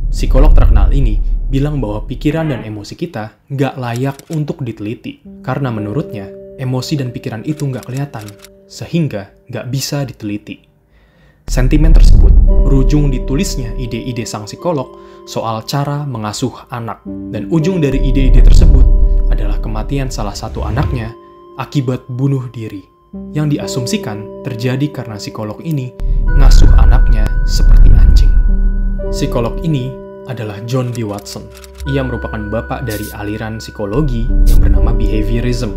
Psikolog terkenal ini bilang bahwa pikiran dan emosi kita nggak layak untuk diteliti. Karena menurutnya, emosi dan pikiran itu nggak kelihatan, sehingga nggak bisa diteliti. Sentimen tersebut berujung ditulisnya ide-ide sang psikolog soal cara mengasuh anak. Dan ujung dari ide-ide tersebut adalah kematian salah satu anaknya akibat bunuh diri. Yang diasumsikan terjadi karena psikolog ini ngasuh anaknya seperti anjing. Psikolog ini adalah John B. Watson. Ia merupakan bapak dari aliran psikologi yang bernama behaviorism.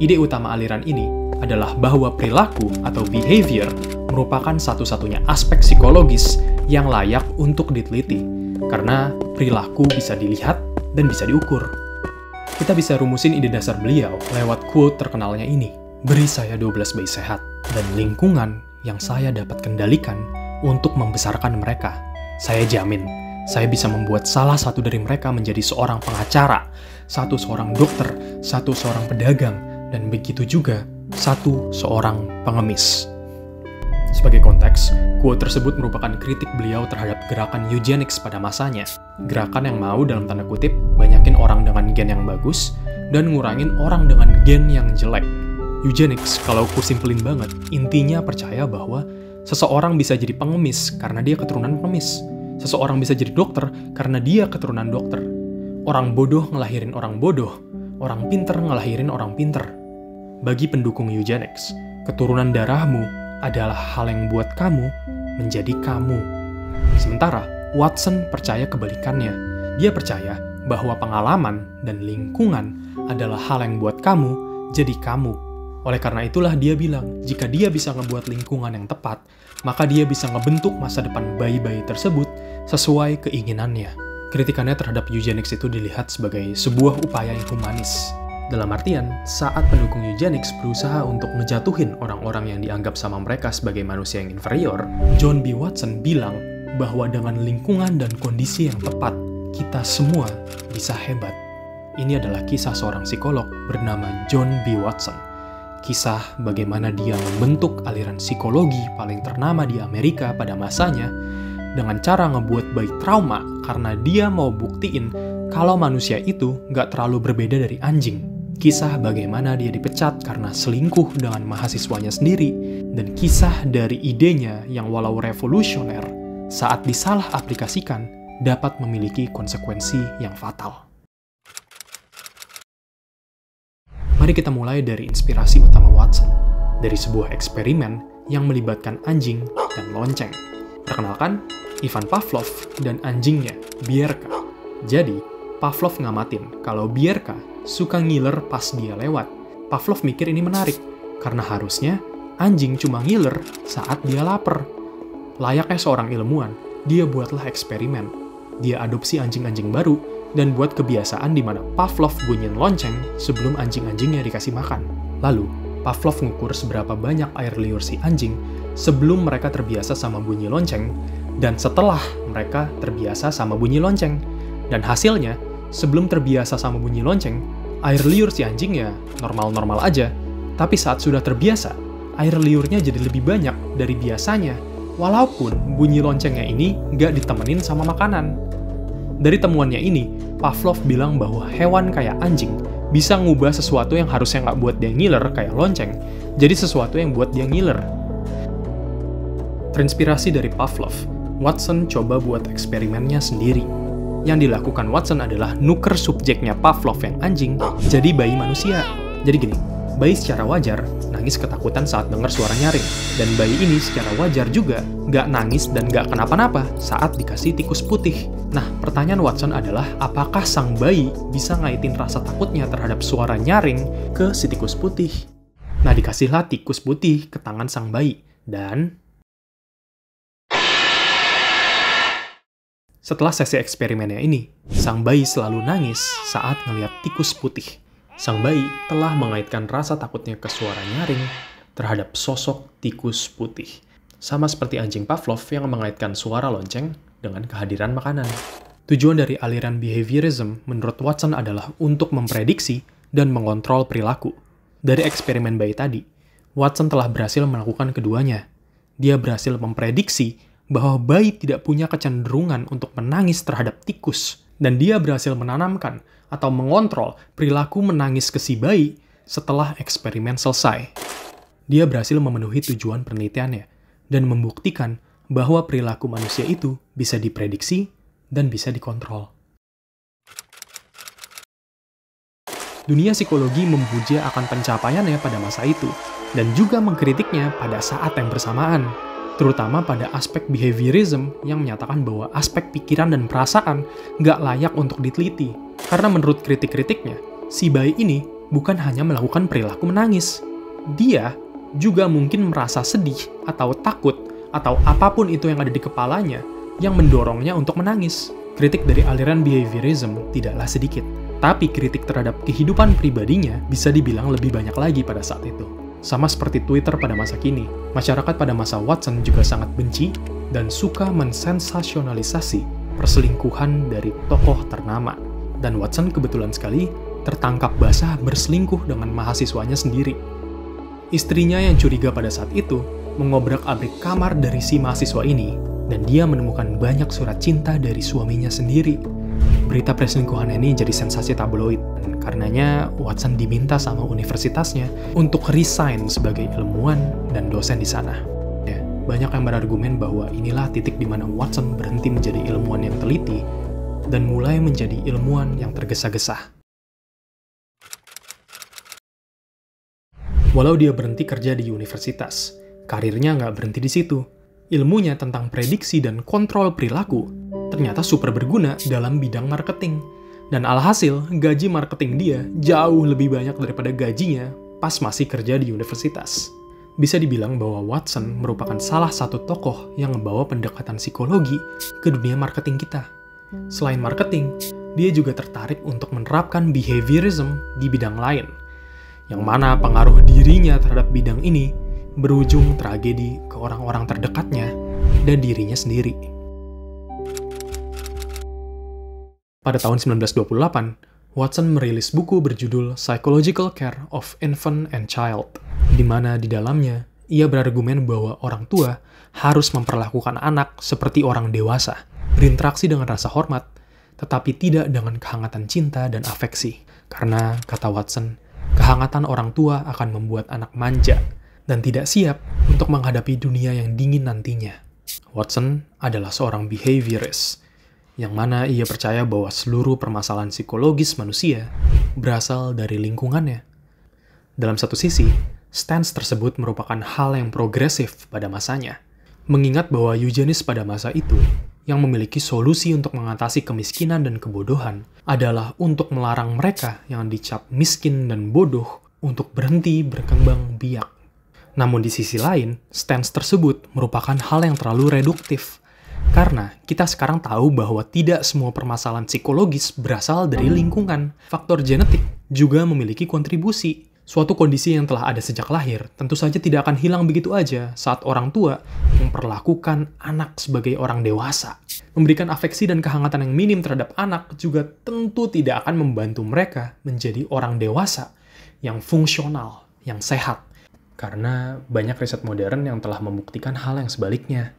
Ide utama aliran ini adalah bahwa perilaku atau behavior merupakan satu-satunya aspek psikologis yang layak untuk diteliti, karena perilaku bisa dilihat dan bisa diukur. Kita bisa rumusin ide dasar beliau lewat quote terkenalnya ini. Beri saya 12 bayi sehat dan lingkungan yang saya dapat kendalikan untuk membesarkan mereka. Saya jamin, saya bisa membuat salah satu dari mereka menjadi seorang pengacara, satu seorang dokter, satu seorang pedagang, dan begitu juga satu seorang pengemis. Sebagai konteks, quote tersebut merupakan kritik beliau terhadap gerakan eugenics pada masanya. Gerakan yang mau, dalam tanda kutip, banyakin orang dengan gen yang bagus dan ngurangin orang dengan gen yang jelek. Eugenics, kalau aku simpelin banget, intinya percaya bahwa seseorang bisa jadi pengemis karena dia keturunan pengemis. Seseorang bisa jadi dokter karena dia keturunan dokter. Orang bodoh ngelahirin orang bodoh, orang pinter ngelahirin orang pinter. Bagi pendukung eugenics, keturunan darahmu adalah hal yang buat kamu menjadi kamu. Sementara Watson percaya kebalikannya. Dia percaya bahwa pengalaman dan lingkungan adalah hal yang buat kamu jadi kamu. Oleh karena itulah dia bilang, jika dia bisa ngebuat lingkungan yang tepat, maka dia bisa ngebentuk masa depan bayi-bayi tersebut sesuai keinginannya. Kritikannya terhadap eugenics itu dilihat sebagai sebuah upaya yang humanis. Dalam artian, saat pendukung eugenics berusaha untuk ngejatuhin orang-orang yang dianggap sama mereka sebagai manusia yang inferior, John B. Watson bilang bahwa dengan lingkungan dan kondisi yang tepat, kita semua bisa hebat. Ini adalah kisah seorang psikolog bernama John B. Watson. Kisah bagaimana dia membentuk aliran psikologi paling ternama di Amerika pada masanya dengan cara ngebuat bayi trauma karena dia mau buktiin kalau manusia itu nggak terlalu berbeda dari anjing. Kisah bagaimana dia dipecat karena selingkuh dengan mahasiswanya sendiri, dan kisah dari idenya yang walau revolusioner, saat disalah aplikasikan dapat memiliki konsekuensi yang fatal. Mari kita mulai dari inspirasi utama Watson, dari sebuah eksperimen yang melibatkan anjing dan lonceng. Perkenalkan, Ivan Pavlov dan anjingnya, Bierka. Jadi, Pavlov ngamatin kalau Bierka suka ngiler pas dia lewat. Pavlov mikir ini menarik, karena harusnya anjing cuma ngiler saat dia lapar. Layaknya seorang ilmuwan, dia buatlah eksperimen. Dia adopsi anjing-anjing baru, dan buat kebiasaan di mana Pavlov bunyiin lonceng sebelum anjing-anjingnya dikasih makan. Lalu, Pavlov ngukur seberapa banyak air liur si anjing sebelum mereka terbiasa sama bunyi lonceng, dan setelah mereka terbiasa sama bunyi lonceng. Dan hasilnya, sebelum terbiasa sama bunyi lonceng, air liur si anjing ya normal-normal aja. Tapi saat sudah terbiasa, air liurnya jadi lebih banyak dari biasanya, walaupun bunyi loncengnya ini nggak ditemenin sama makanan. Dari temuannya ini, Pavlov bilang bahwa hewan kayak anjing bisa ngubah sesuatu yang harusnya nggak buat dia ngiler, kayak lonceng, jadi sesuatu yang buat dia ngiler. Terinspirasi dari Pavlov, Watson coba buat eksperimennya sendiri. Yang dilakukan Watson adalah nuker subjeknya Pavlov yang anjing jadi bayi manusia. Jadi gini, bayi secara wajar nangis ketakutan saat dengar suara nyaring, dan bayi ini secara wajar juga nggak nangis dan nggak kenapa-napa saat dikasih tikus putih. Nah, pertanyaan Watson adalah apakah sang bayi bisa ngaitin rasa takutnya terhadap suara nyaring ke si tikus putih? Nah, dikasihlah tikus putih ke tangan sang bayi, dan setelah sesi eksperimennya ini, sang bayi selalu nangis saat ngeliat tikus putih. Sang bayi telah mengaitkan rasa takutnya ke suara nyaring terhadap sosok tikus putih. Sama seperti anjing Pavlov yang mengaitkan suara lonceng dengan kehadiran makanan. Tujuan dari aliran behaviorism menurut Watson adalah untuk memprediksi dan mengontrol perilaku. Dari eksperimen bayi tadi, Watson telah berhasil melakukan keduanya. Dia berhasil memprediksi bahwa bayi tidak punya kecenderungan untuk menangis terhadap tikus, dan dia berhasil menanamkan atau mengontrol perilaku menangis ke si bayi setelah eksperimen selesai. Dia berhasil memenuhi tujuan penelitiannya dan membuktikan bahwa perilaku manusia itu bisa diprediksi dan bisa dikontrol. Dunia psikologi memuja akan pencapaiannya pada masa itu, dan juga mengkritiknya pada saat yang bersamaan, terutama pada aspek behaviorism yang menyatakan bahwa aspek pikiran dan perasaan nggak layak untuk diteliti. Karena menurut kritik-kritiknya, si bayi ini bukan hanya melakukan perilaku menangis. Dia juga mungkin merasa sedih atau takut atau apapun itu yang ada di kepalanya yang mendorongnya untuk menangis. Kritik dari aliran behaviorism tidaklah sedikit, tapi kritik terhadap kehidupan pribadinya bisa dibilang lebih banyak lagi pada saat itu. Sama seperti Twitter pada masa kini, masyarakat pada masa Watson juga sangat benci dan suka mensensasionalisasi perselingkuhan dari tokoh ternama. Dan Watson kebetulan sekali tertangkap basah berselingkuh dengan mahasiswanya sendiri. Istrinya yang curiga pada saat itu mengobrak-abrik kamar dari si mahasiswa ini, dan dia menemukan banyak surat cinta dari suaminya sendiri. Berita perselingkuhan ini jadi sensasi tabloid, dan karenanya Watson diminta sama universitasnya untuk resign sebagai ilmuwan dan dosen di sana. Ya, banyak yang berargumen bahwa inilah titik di mana Watson berhenti menjadi ilmuwan yang teliti dan mulai menjadi ilmuwan yang tergesa-gesa. Walau dia berhenti kerja di universitas, karirnya nggak berhenti di situ. Ilmunya tentang prediksi dan kontrol perilaku ternyata super berguna dalam bidang marketing. Dan alhasil, gaji marketing dia jauh lebih banyak daripada gajinya pas masih kerja di universitas. Bisa dibilang bahwa Watson merupakan salah satu tokoh yang membawa pendekatan psikologi ke dunia marketing kita. Selain marketing, dia juga tertarik untuk menerapkan behaviorism di bidang lain, yang mana pengaruh dirinya terhadap bidang ini berujung tragedi ke orang-orang terdekatnya dan dirinya sendiri. Pada tahun 1928, Watson merilis buku berjudul Psychological Care of Infant and Child, di mana di dalamnya ia berargumen bahwa orang tua harus memperlakukan anak seperti orang dewasa, berinteraksi dengan rasa hormat, tetapi tidak dengan kehangatan cinta dan afeksi. Karena, kata Watson, kehangatan orang tua akan membuat anak manja dan tidak siap untuk menghadapi dunia yang dingin nantinya. Watson adalah seorang behaviorist, yang mana ia percaya bahwa seluruh permasalahan psikologis manusia berasal dari lingkungannya. Dalam satu sisi, stance tersebut merupakan hal yang progresif pada masanya, mengingat bahwa eugenis pada masa itu yang memiliki solusi untuk mengatasi kemiskinan dan kebodohan adalah untuk melarang mereka yang dicap miskin dan bodoh untuk berhenti berkembang biak. Namun di sisi lain, stance tersebut merupakan hal yang terlalu reduktif. Karena kita sekarang tahu bahwa tidak semua permasalahan psikologis berasal dari lingkungan. Faktor genetik juga memiliki kontribusi. Suatu kondisi yang telah ada sejak lahir tentu saja tidak akan hilang begitu aja saat orang tua memperlakukan anak sebagai orang dewasa. Memberikan afeksi dan kehangatan yang minim terhadap anak juga tentu tidak akan membantu mereka menjadi orang dewasa yang fungsional, yang sehat. Karena banyak riset modern yang telah membuktikan hal yang sebaliknya.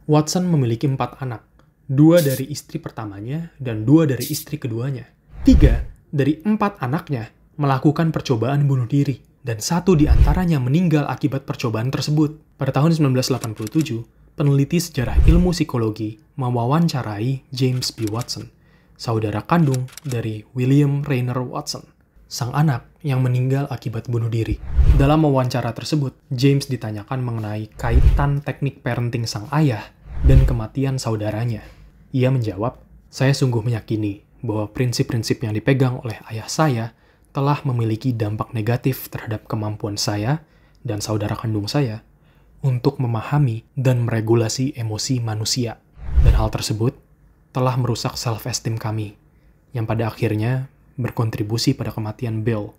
Watson memiliki 4 anak, 2 dari istri pertamanya dan 2 dari istri keduanya. 3 dari 4 anaknya melakukan percobaan bunuh diri, dan 1 di antaranya meninggal akibat percobaan tersebut. Pada tahun 1987, peneliti sejarah ilmu psikologi mewawancarai James B. Watson, saudara kandung dari William Rayner Watson, sang anak yang meninggal akibat bunuh diri. Dalam wawancara tersebut, James ditanyakan mengenai kaitan teknik parenting sang ayah dan kematian saudaranya. Ia menjawab, "Saya sungguh meyakini bahwa prinsip-prinsip yang dipegang oleh ayah saya telah memiliki dampak negatif terhadap kemampuan saya dan saudara kandung saya untuk memahami dan meregulasi emosi manusia. Dan hal tersebut telah merusak self-esteem kami, yang pada akhirnya berkontribusi pada kematian Bill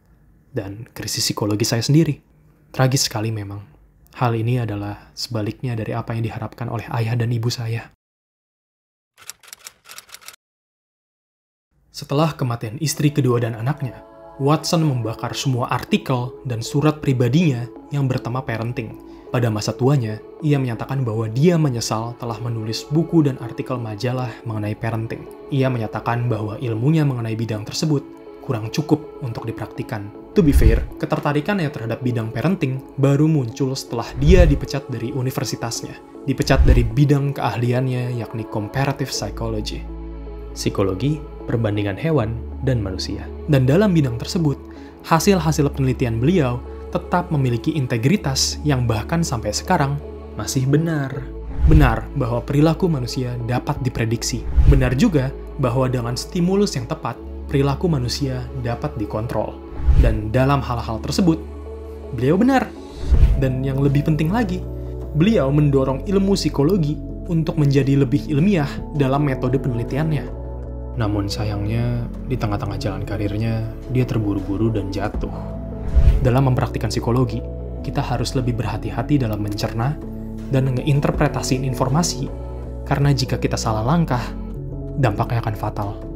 dan krisis psikologi saya sendiri." Tragis sekali memang. Hal ini adalah sebaliknya dari apa yang diharapkan oleh ayah dan ibu saya. Setelah kematian istri kedua dan anaknya, Watson membakar semua artikel dan surat pribadinya yang bertema parenting. Pada masa tuanya, ia menyatakan bahwa dia menyesal telah menulis buku dan artikel majalah mengenai parenting. Ia menyatakan bahwa ilmunya mengenai bidang tersebut kurang cukup untuk dipraktikkan. To be fair, ketertarikannya terhadap bidang parenting baru muncul setelah dia dipecat dari universitasnya. Dipecat dari bidang keahliannya yakni comparative psychology. Psikologi, perbandingan hewan, dan manusia. Dan dalam bidang tersebut, hasil-hasil penelitian beliau tetap memiliki integritas yang bahkan sampai sekarang masih benar. Benar bahwa perilaku manusia dapat diprediksi. Benar juga bahwa dengan stimulus yang tepat, perilaku manusia dapat dikontrol. Dan dalam hal-hal tersebut, beliau benar. Dan yang lebih penting lagi, beliau mendorong ilmu psikologi untuk menjadi lebih ilmiah dalam metode penelitiannya. Namun sayangnya, di tengah-tengah jalan karirnya, dia terburu-buru dan jatuh. Dalam mempraktikkan psikologi, kita harus lebih berhati-hati dalam mencerna dan ngeinterpretasiin informasi, karena jika kita salah langkah, dampaknya akan fatal.